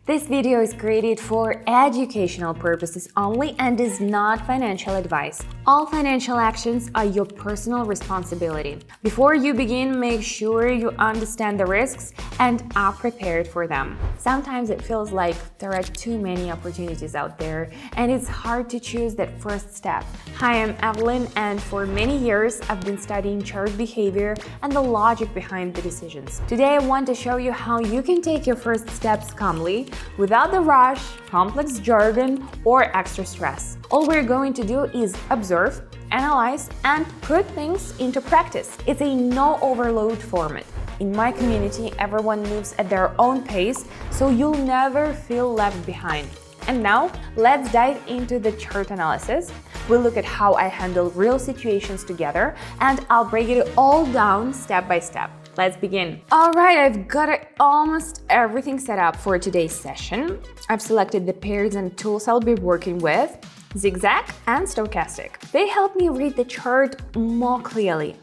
This video is created for educational purposes only and is not financial advice. All financial actions are your personal responsibility. Before you begin, make sure you understand the risks and are prepared for them. Sometimes it feels like there are too many opportunities out there and it's hard to choose that first step. Hi, I'm Evelyn, and for many years I've been studying chart behavior and the logic behind the decisions. Today I want to show you how you can take your first steps calmly, without the rush, complex jargon, or extra stress. All we're going to do is observe, analyze, and put things into practice. It's a no-overload format. In my community, everyone moves at their own pace, so you'll never feel left behind. And now, let's dive into the chart analysis. We'll look at how I handle real situations together, and I'll break it all down step by step. Let's begin. All right, I've got almost everything set up for today's session. I've selected the pairs and tools I'll be working with, zigzag and stochastic. They help me read the chart more clearly.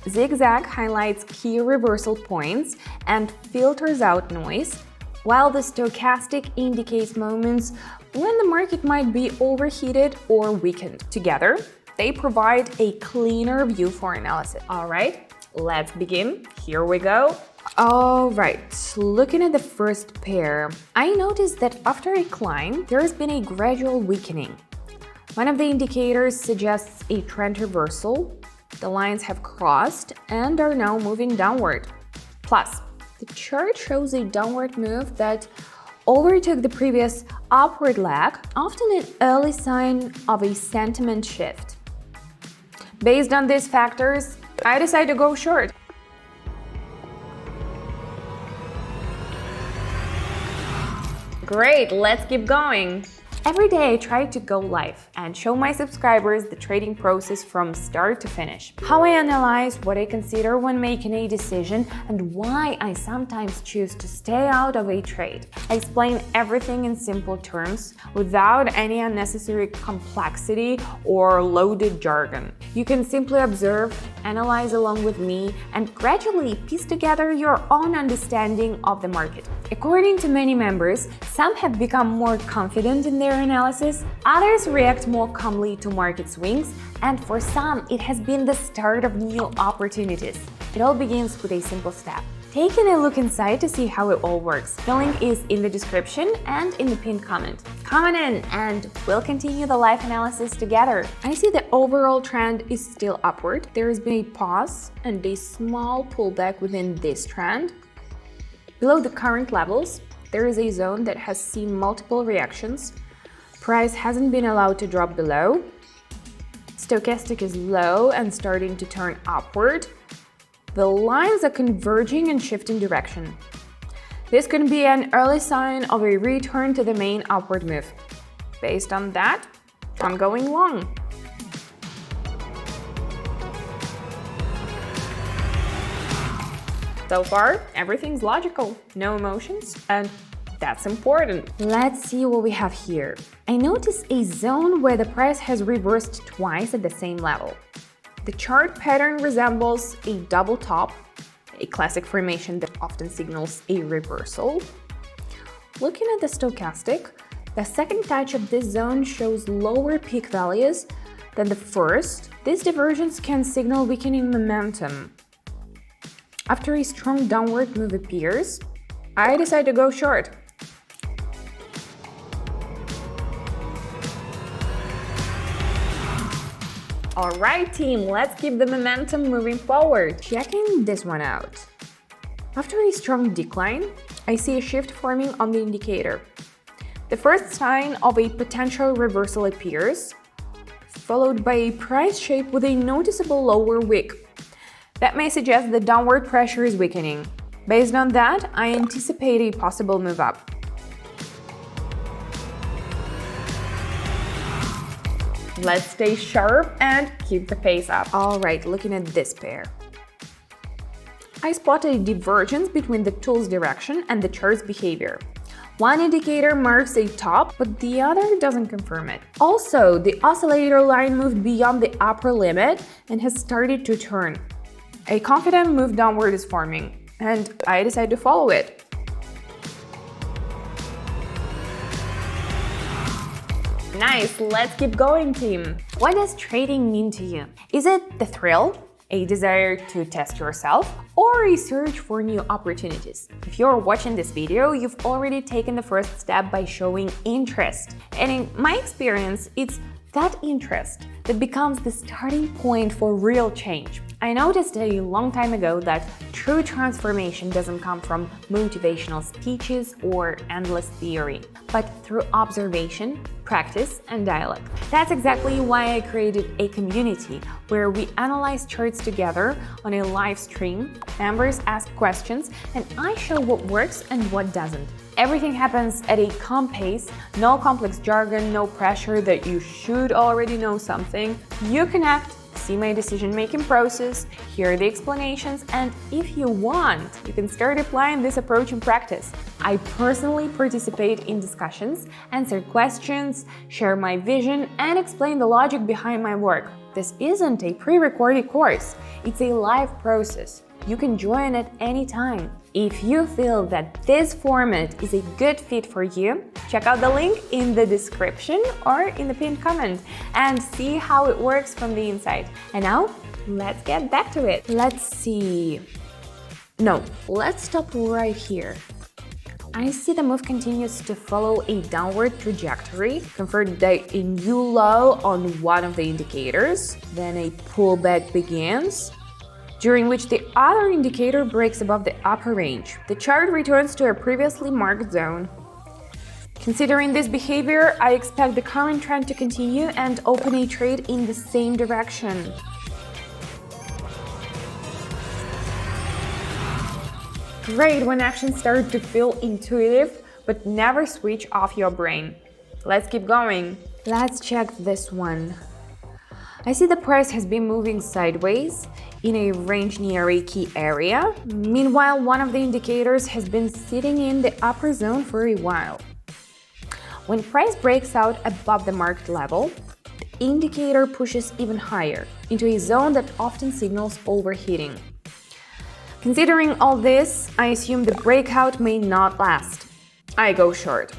Zigzag highlights key reversal points and filters out noise, while the stochastic indicates moments when the market might be overheated or weakened. Together, they provide a cleaner view for analysis. All right. Let's begin. Here we go. All right, looking at the first pair, I noticed that after a climb, there has been a gradual weakening. One of the indicators suggests a trend reversal. The lines have crossed and are now moving downward. Plus, the chart shows a downward move that overtook the previous upward leg, often an early sign of a sentiment shift. Based on these factors, I decided to go short. Great, let's keep going. Every day I try to go live and show my subscribers the trading process from start to finish. How I analyze, what I consider when making a decision, and why I sometimes choose to stay out of a trade. I explain everything in simple terms without any unnecessary complexity or loaded jargon. You can simply observe, analyze along with me, and gradually piece together your own understanding of the market. According to many members, some have become more confident in their analysis, others react more calmly to market swings, and for some, it has been the start of new opportunities. It all begins with a simple step. Taking a look inside to see how it all works. The link is in the description and in the pinned comment. Come on in and we'll continue the live analysis together. I see the overall trend is still upward. There has been a pause and a small pullback within this trend. Below the current levels, there is a zone that has seen multiple reactions. Price hasn't been allowed to drop below. Stochastic is low and starting to turn upward. The lines are converging and shifting direction. This could be an early sign of a return to the main upward move. Based on that, I'm going long. So far, everything's logical, no emotions, and that's important. Let's see what we have here. I notice a zone where the price has reversed twice at the same level. The chart pattern resembles a double top, a classic formation that often signals a reversal. Looking at the stochastic, the second touch of this zone shows lower peak values than the first. This divergence can signal weakening momentum. After a strong downward move appears, I decide to go short. All right, team, let's keep the momentum moving forward. Checking this one out. After a strong decline, I see a shift forming on the indicator. The first sign of a potential reversal appears, followed by a price shape with a noticeable lower wick. That may suggest the downward pressure is weakening. Based on that, I anticipate a possible move up. Let's stay sharp and keep the pace up. All right, looking at this pair. I spot a divergence between the tool's direction and the chart's behavior. One indicator marks a top, but the other doesn't confirm it. Also, the oscillator line moved beyond the upper limit and has started to turn. A confident move downward is forming, and I decide to follow it. Nice, let's keep going, team. What does trading mean to you? Is it the thrill, a desire to test yourself, or a search for new opportunities? If you're watching this video, you've already taken the first step by showing interest. And in my experience, it's that interest that becomes the starting point for real change. I noticed a long time ago that true transformation doesn't come from motivational speeches or endless theory, but through observation, practice, and dialogue. That's exactly why I created a community where we analyze charts together on a live stream, members ask questions, and I show what works and what doesn't. Everything happens at a calm pace, no complex jargon, no pressure that you should already know something. You connect, see my decision-making process, hear the explanations, and if you want, you can start applying this approach in practice. I personally participate in discussions, answer questions, share my vision, and explain the logic behind my work. This isn't a pre-recorded course, it's a live process. You can join at any time. If you feel that this format is a good fit for you, check out the link in the description or in the pinned comment and see how it works from the inside. And now, let's get back to it. Let's stop right here. I see the move continues to follow a downward trajectory, confirmed by a new low on one of the indicators, then a pullback begins, during which the other indicator breaks above the upper range. The chart returns to a previously marked zone. Considering this behavior, I expect the current trend to continue and open a trade in the same direction. Great when actions start to feel intuitive, but never switch off your brain. Let's keep going. Let's check this one. I see the price has been moving sideways in a range near a key area. Meanwhile, one of the indicators has been sitting in the upper zone for a while. When price breaks out above the market level, the indicator pushes even higher into a zone that often signals overheating. Considering all this, I assume the breakout may not last. I go short.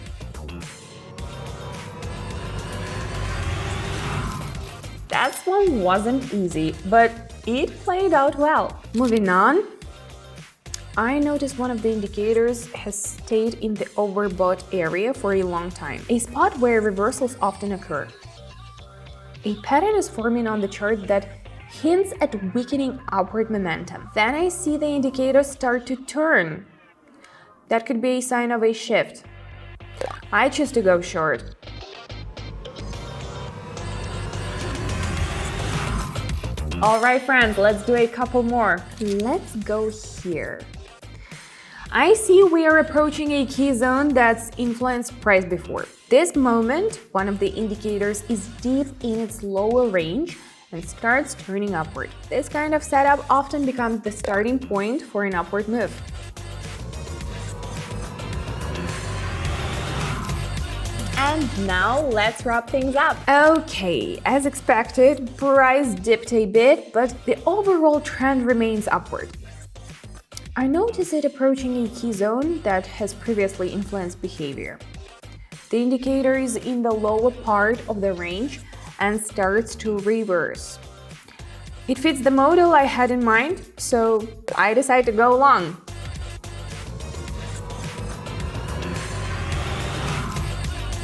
That one wasn't easy, but it played out well. Moving on, I noticed one of the indicators has stayed in the overbought area for a long time, a spot where reversals often occur. A pattern is forming on the chart that hints at weakening upward momentum. Then I see the indicator start to turn. That could be a sign of a shift. I choose to go short. All right, friends, let's do a couple more. Let's go here. I see we are approaching a key zone that's influenced price before. This moment, one of the indicators is deep in its lower range and starts turning upward. This kind of setup often becomes the starting point for an upward move. And now let's wrap things up. Okay, as expected, price dipped a bit, but the overall trend remains upward. I notice it approaching a key zone that has previously influenced behavior. The indicator is in the lower part of the range and starts to reverse. It fits the model I had in mind, so I decide to go long.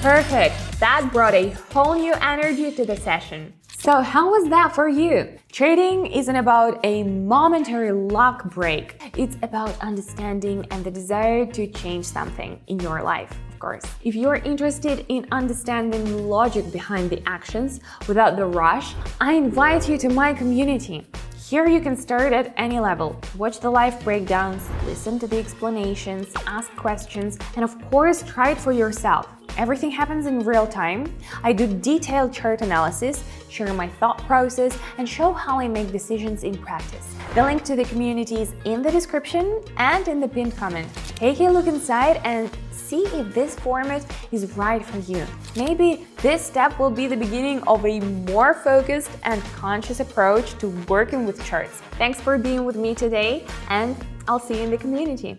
Perfect! That brought a whole new energy to the session. So how was that for you? Trading isn't about a momentary luck break. It's about understanding and the desire to change something in your life, of course. If you're interested in understanding the logic behind the actions without the rush, I invite you to my community. Here you can start at any level, watch the live breakdowns, listen to the explanations, ask questions, and of course try it for yourself. Everything happens in real time. I do detailed chart analysis, share my thought process, and show how I make decisions in practice. The link to the community is in the description and in the pinned comment. Take a look inside and see if this format is right for you. Maybe this step will be the beginning of a more focused and conscious approach to working with charts. Thanks for being with me today, and I'll see you in the community.